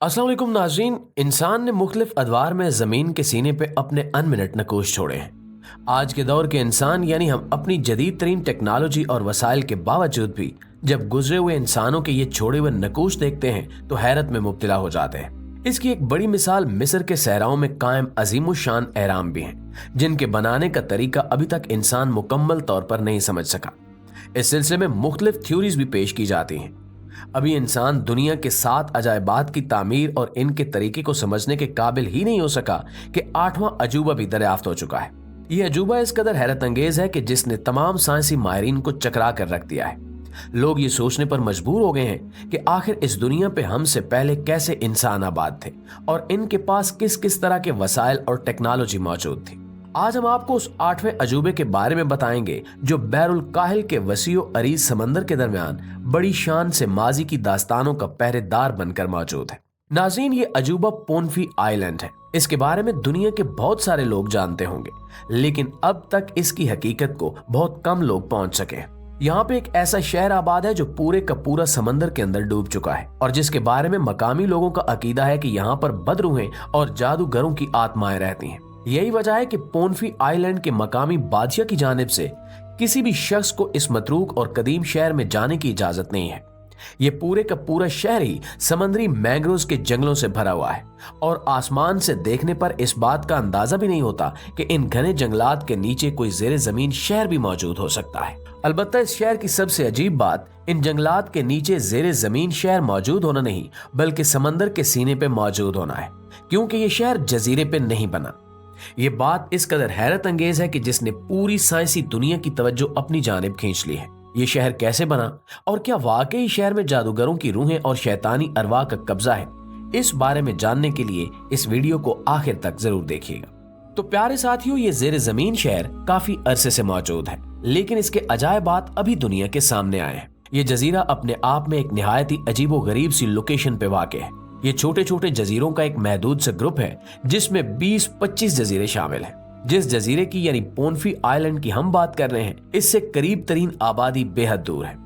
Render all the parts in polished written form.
अस्सलाम वालेकुम नाज़रीन। इंसान ने मुख्तलिफ अदवार में ज़मीन के सीने पे अपने अनमिनट नकूश छोड़े हैं। आज के दौर के इंसान यानी हम अपनी जदीद तरीन टेक्नोलॉजी और वसाइल के बावजूद भी जब गुजरे हुए इंसानों के ये छोड़े हुए नकूश देखते हैं तो हैरत में मुब्तला हो जाते हैं। इसकी एक बड़ी मिसाल मिस्र के सहराओं में कायम अजीमुशान एहराम भी हैं, जिनके बनाने का तरीका अभी तक इंसान मुकम्मल तौर पर नहीं समझ सका। इस सिलसिले में मुख्तलिफ थ्योरीज भी पेश की जाती हैं। अभी इंसान दुनिया के 7 अजायबात की तामीर और इनके तरीके को समझने के काबिल ही नहीं हो सका कि 8वां अजूबा भी दरियाफ्त हो चुका है। यह अजूबा इस कदर हैरत अंगेज है कि जिसने तमाम साइंसी माहिरीन को चकरा कर रख दिया है। लोग ये सोचने पर मजबूर हो गए हैं कि आखिर इस दुनिया पे हमसे पहले कैसे इंसान आबाद थे और इनके पास किस किस तरह के वसाइल और टेक्नोलॉजी मौजूद थी। आज हम आपको उस 8वें अजूबे के बारे में बताएंगे जो बैरुल काहिल के वसीओ अरीज समंदर के दरमियान बड़ी शान से माजी की दास्तानों का पहरेदार बनकर मौजूद है। नाज़रीन, ये अजूबा पोनफी आइलैंड है। इसके बारे में दुनिया के बहुत सारे लोग जानते होंगे, लेकिन अब तक इसकी हकीकत को बहुत कम लोग पहुंच सके। यहाँ पे एक ऐसा शहर आबाद है जो पूरे का पूरा समंदर के अंदर डूब चुका है और जिसके बारे में मकामी लोगों का अकीदा है कि यहाँ पर बदरूहें और जादूगरों की आत्माएं रहती हैं। यही वजह है कि पोनफी आइलैंड के मकामी बादशाह की जानिब से किसी भी शख्स को इस मतरूक और कदीम शहर में जाने की इजाजत नहीं है। ये पूरे का पूरा शहर ही समंदरी मैंग्रोव्स के जंगलों से भरा हुआ है और आसमान से देखने पर इस बात का अंदाजा भी नहीं होता कि इन घने जंगलात के नीचे कोई ज़ेरे जमीन शहर भी मौजूद हो सकता है। अलबत्ता इस शहर की सबसे अजीब बात इन जंगलात के नीचे ज़ेरे जमीन शहर मौजूद होना नहीं, बल्कि समंदर के सीने पे मौजूद होना है, क्योंकि ये शहर जजीरे पे नहीं बना। ये बात इस कदर हैरत अंगेज है कि जिसने पूरी साइंसी दुनिया की तवज्जो अपनी जानिब खींच ली है। ये शहर कैसे बना और क्या वाकई शहर में जादूगरों की रूहें और शैतानी अरवाह का कब्जा है, इस बारे में जानने के लिए इस वीडियो को आखिर तक जरूर देखिएगा। तो प्यारे साथियों, ये ज़ेरे जमीन शहर काफी अरसे से मौजूद है, लेकिन इसके अजायबात अभी दुनिया के सामने आए हैं। ये जजीरा अपने आप में एक निहायत ही अजीबो गरीब सी लोकेशन पे वाक़ है। ये छोटे छोटे जजीरों का एक महदूद सा ग्रुप है जिसमें 20-25 जजीरे शामिल हैं। जिस जजीरे की यानी पोनफी आइलैंड की हम बात कर रहे हैं, इससे करीब तरीन आबादी बेहद दूर है।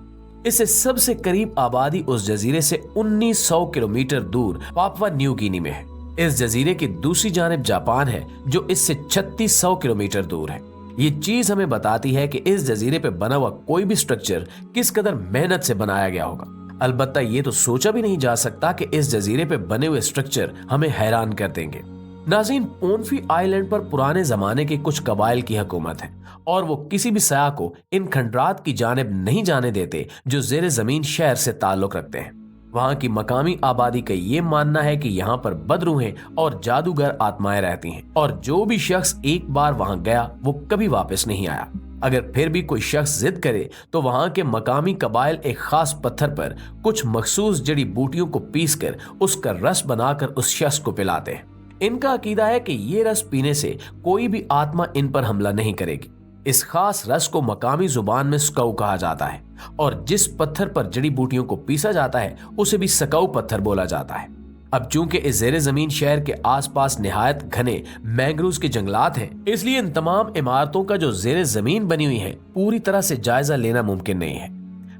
इससे सबसे करीब आबादी उस जजीरे से 1900 किलोमीटर दूर पापुआ न्यू गिनी में है। इस जजीरे की दूसरी जानिब जापान है जो इससे 3600 किलोमीटर दूर है। ये चीज हमें बताती है कि इस जजीरे पे बना हुआ कोई भी स्ट्रक्चर किस कदर मेहनत से बनाया गया होगा। अलबत्ता ये तो सोचा भी नहीं जा सकता कि इस जजीरे पे बने हुए स्ट्रक्चर हमें हैरान कर देंगे। नाज़रीन, पोनफी आइलैंड पर पुराने जमाने के कुछ कबाइल की हुकूमत है और वो किसी भी सयाह को इन खंडरात की जानिब नहीं जाने देते जो ज़ेरे जमीन शहर से ताल्लुक रखते हैं। वहाँ की मकामी आबादी का ये मानना है कि यहाँ पर बदरूहें और जादूगर आत्माएं रहती हैं और जो भी शख्स एक बार वहाँ गया वो कभी वापस नहीं आया। अगर फिर भी कोई शख्स जिद करे तो वहां के मकामी कबाइल एक खास पत्थर पर कुछ मखसूस जड़ी बूटियों को पीसकर उसका रस बनाकर उस शख्स को पिलाते हैं। इनका अकीदा है कि ये रस पीने से कोई भी आत्मा इन पर हमला नहीं करेगी। इस खास रस को मकामी जुबान में स्काउ कहा जाता है और जिस पत्थर पर जड़ी बूटियों को पीसा जाता है उसे भी स्काउ पत्थर बोला जाता है। अब चूंकि इस ज़ेरे जमीन शहर के आसपास निहायत घने मैंग्रोव्स के जंगलात हैं, इसलिए इन तमाम इमारतों का जो ज़ेरे जमीन बनी हुई है पूरी तरह से जायजा लेना मुमकिन नहीं है।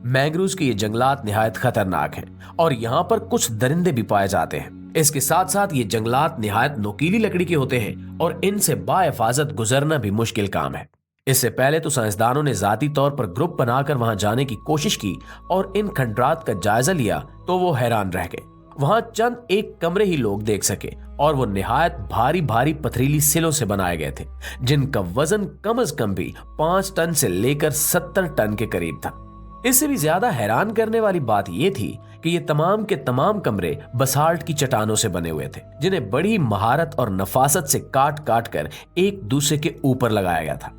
मैंग्रोव्स के ये जंगलात निहायत खतरनाक हैं और यहाँ पर कुछ दरिंदे भी पाए जाते हैं। इसके साथ साथ ये जंगलात निहायत नुकीली लकड़ी के होते हैं और इनसे बाहिफाजत गुजरना भी मुश्किल काम है। इससे पहले तो साइंसदानों ने जाती तौर पर ग्रुप बनाकर वहां जाने की कोशिश की और इन खंडरात का जायजा लिया तो वो हैरान रह गए। वहां चंद एक कमरे ही लोग देख सके और वो निहायत भारी भारी पथरीली सिलों से बनाए गए थे जिनका वजन कम से कम भी 5 टन से लेकर 70 टन के करीब था। इससे भी ज्यादा हैरान करने वाली बात यह थी कि ये तमाम के तमाम कमरे बसाल्ट की चट्टानों से बने हुए थे जिन्हें बड़ी महारत और नफासत से काट काट कर एक दूसरे के ऊपर लगाया गया था।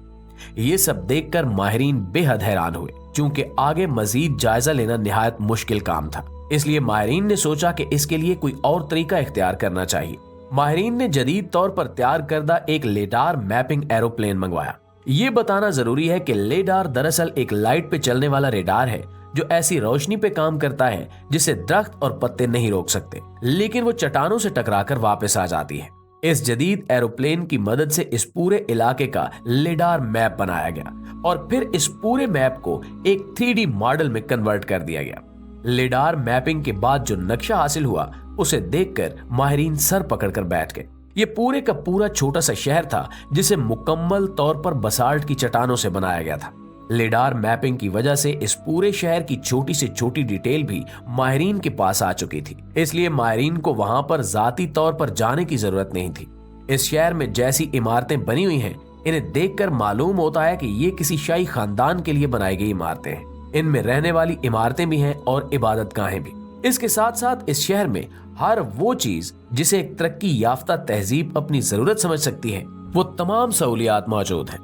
ये सब देखकर माहिरीन बेहद हैरान हुए, क्योंकि आगे मजीद जायजा लेना निहायत मुश्किल काम था। इसलिए माहिरीन ने सोचा कि इसके लिए कोई और तरीका इख्तियार करना चाहिए। माहिरीन ने जदीद तौर पर तैयार करदा एक लेडार मैपिंग एरोप्लेन मंगवाया। ये बताना जरूरी है कि लेडार दरअसल एक लाइट पे चलने वाला रेडार है जो ऐसी रोशनी पे काम करता है जिसे दरख्त और पत्ते नहीं रोक सकते, लेकिन वो चट्टानों से टकराकर वापस आ जाती है। इस जदीद एरोप्लेन की मदद से इस पूरे इलाके का लेडार मैप बनाया गया और फिर इस पूरे मैप को एक 3D मॉडल में कन्वर्ट कर दिया गया। लेडार मैपिंग के बाद जो नक्शा हासिल हुआ उसे देखकर माहिरीन सर पकड़कर बैठ गए। ये पूरे का पूरा छोटा सा शहर था जिसे मुकम्मल तौर पर बसाल्ट की चट्टानों से बनाया गया था। लिडार मैपिंग की वजह से इस पूरे शहर की छोटी से छोटी डिटेल भी माहिरीन के पास आ चुकी थी, इसलिए माहिरीन को वहां पर जाती तौर पर जाने की जरूरत नहीं थी। इस शहर में जैसी इमारतें बनी हुई हैं, इन्हें देखकर मालूम होता है कि ये किसी शाही खानदान के लिए बनाई गई इमारतें हैं। इनमें रहने वाली इमारतें भी हैं और इबादतगाहें भी। इसके साथ साथ इस शहर में हर वो चीज जिसे एक तरक्की याफ्ता तहजीब अपनी जरूरत समझ सकती है, वो तमाम सहूलियात मौजूद हैं।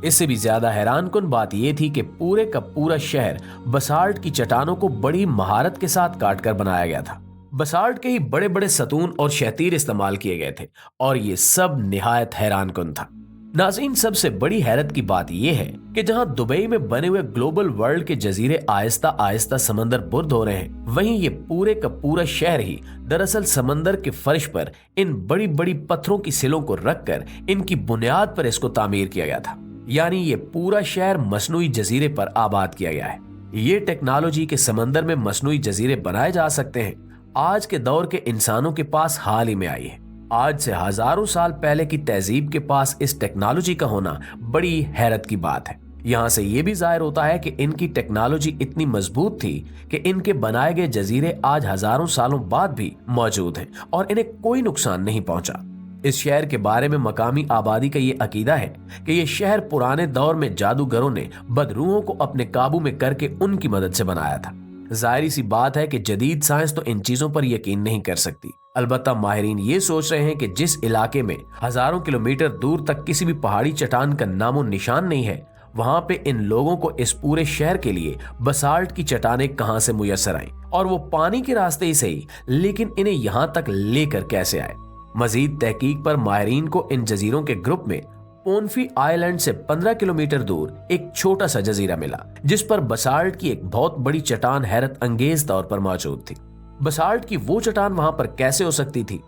इससे भी ज्यादा हैरानकुन बात यह थी कि पूरे का पूरा शहर बसाल्ट की चट्टानों को बड़ी महारत के साथ काटकर बनाया गया था। बसाल्ट के ही बड़े बड़े सतून और शहतीर इस्तेमाल किए गए थे और ये सब निहायत हैरानकुन था। नाज़रीन, सबसे बड़ी हैरत की बात यह है कि जहां दुबई में बने हुए ग्लोबल वर्ल्ड के जजीरे आहिस्ता आहिस्ता समंदर बुर्द हो रहे हैं, वहीं ये पूरे का पूरा शहर ही दरअसल समंदर के फर्श पर इन बड़ी बड़ी पत्थरों की सिलों को रखकर इनकी बुनियाद पर इसको तामीर किया गया था। यानी ये पूरा शहर मसनूई जजीरे पर आबाद किया गया है। ये टेक्नोलॉजी के समंदर में मसनूई जजीरे बनाए जा सकते हैं, आज के दौर के इंसानों के पास हाल ही में आई है। आज से हजारों साल पहले की तहजीब के पास इस टेक्नोलॉजी का होना बड़ी हैरत की बात है। यहाँ से ये भी जाहिर होता है कि इनकी टेक्नोलॉजी इतनी मजबूत थी कि इनके बनाए गए जजीरे आज हजारों सालों बाद भी मौजूद हैं और इन्हें कोई नुकसान नहीं पहुंचा। इस शहर के बारे में मकामी आबादी का ये अकीदा है कि ये शहर पुराने दौर में जादूगरों ने बदरूहों को अपने काबू में करके उनकी मदद से बनाया था। जाहिर सी बात है कि जदीद साइंस तो इन चीजों पर यकीन नहीं कर सकती। अलबत्ता माहिरीन ये सोच रहे हैं कि जिस इलाके में हजारों किलोमीटर दूर तक किसी भी पहाड़ी चट्टान का नामो निशान नहीं है, वहां पे इन लोगों को इस पूरे शहर के लिए बसाल्ट की चट्टानें कहां से मुयस्सर आई, और वो पानी के रास्ते ही सही, लेकिन इन्हें यहां तक लेकर कैसे आए। मजीद तहकीक पर माहिरीन को इन जजीरों के ग्रुप में पोनफी आइलैंड से 15 किलोमीटर दूर एक छोटा सा जजीरा मिला, जिस पर बसाल्ट की एक बहुत बड़ी चट्टान हैरत अंगेज तौर पर मौजूद थी। बसाल्ट की वो चट्टान वहां पर कैसे हो सकती थी,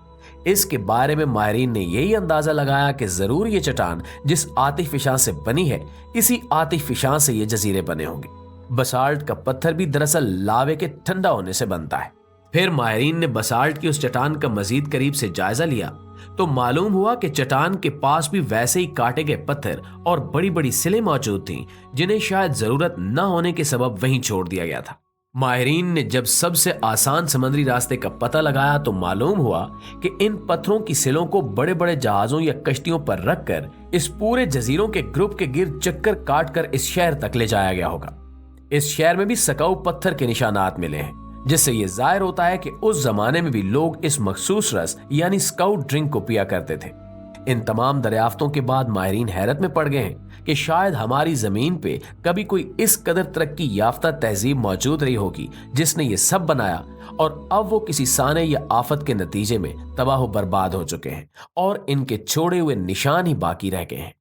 इसके बारे में माहिरीन ने यही अंदाजा लगाया कि जरूर ये चट्टान जिस आतिफिशां से बनी है, इसी आतिफिशां से ये जजीरे बने होंगे। बसाल्ट का पत्थर भी दरअसल लावे के ठंडा होने से बनता है। फिर माहिरीन ने बसाल्ट की उस चट्टान का मजीद करीब से जायजा लिया तो मालूम हुआ कि चट्टान के पास भी वैसे ही काटे गए पत्थर और बड़ी बड़ी सिलें मौजूद थीं, जिन्हें शायद जरूरत न होने के सबब वहीं छोड़ दिया गया था। माहिरीन ने जब सबसे आसान समुद्री रास्ते का पता लगाया तो मालूम हुआ कि इन पत्थरों की सिलों को बड़े बड़े जहाजों या कश्तियों पर रखकर इस पूरे जजीरों के ग्रुप के गिर्द चक्कर काटकर इस शहर तक ले जाया गया होगा। इस शहर में भी सकाऊ पत्थर के निशानात मिले हैं, जिससे यह जाहिर होता है कि उस जमाने में भी लोग इस मखसूस रस यानी स्काउट ड्रिंक को पिया करते थे। इन तमाम दरियाफ्तों के बाद माहिरीन हैरत में पड़ गए हैं कि शायद हमारी जमीन पे कभी कोई इस कदर तरक्की याफ्ता तहजीब मौजूद रही होगी जिसने ये सब बनाया, और अब वो किसी साने या आफत के नतीजे में तबाह बर्बाद हो चुके हैं और इनके छोड़े हुए निशान ही बाकी रह गए हैं।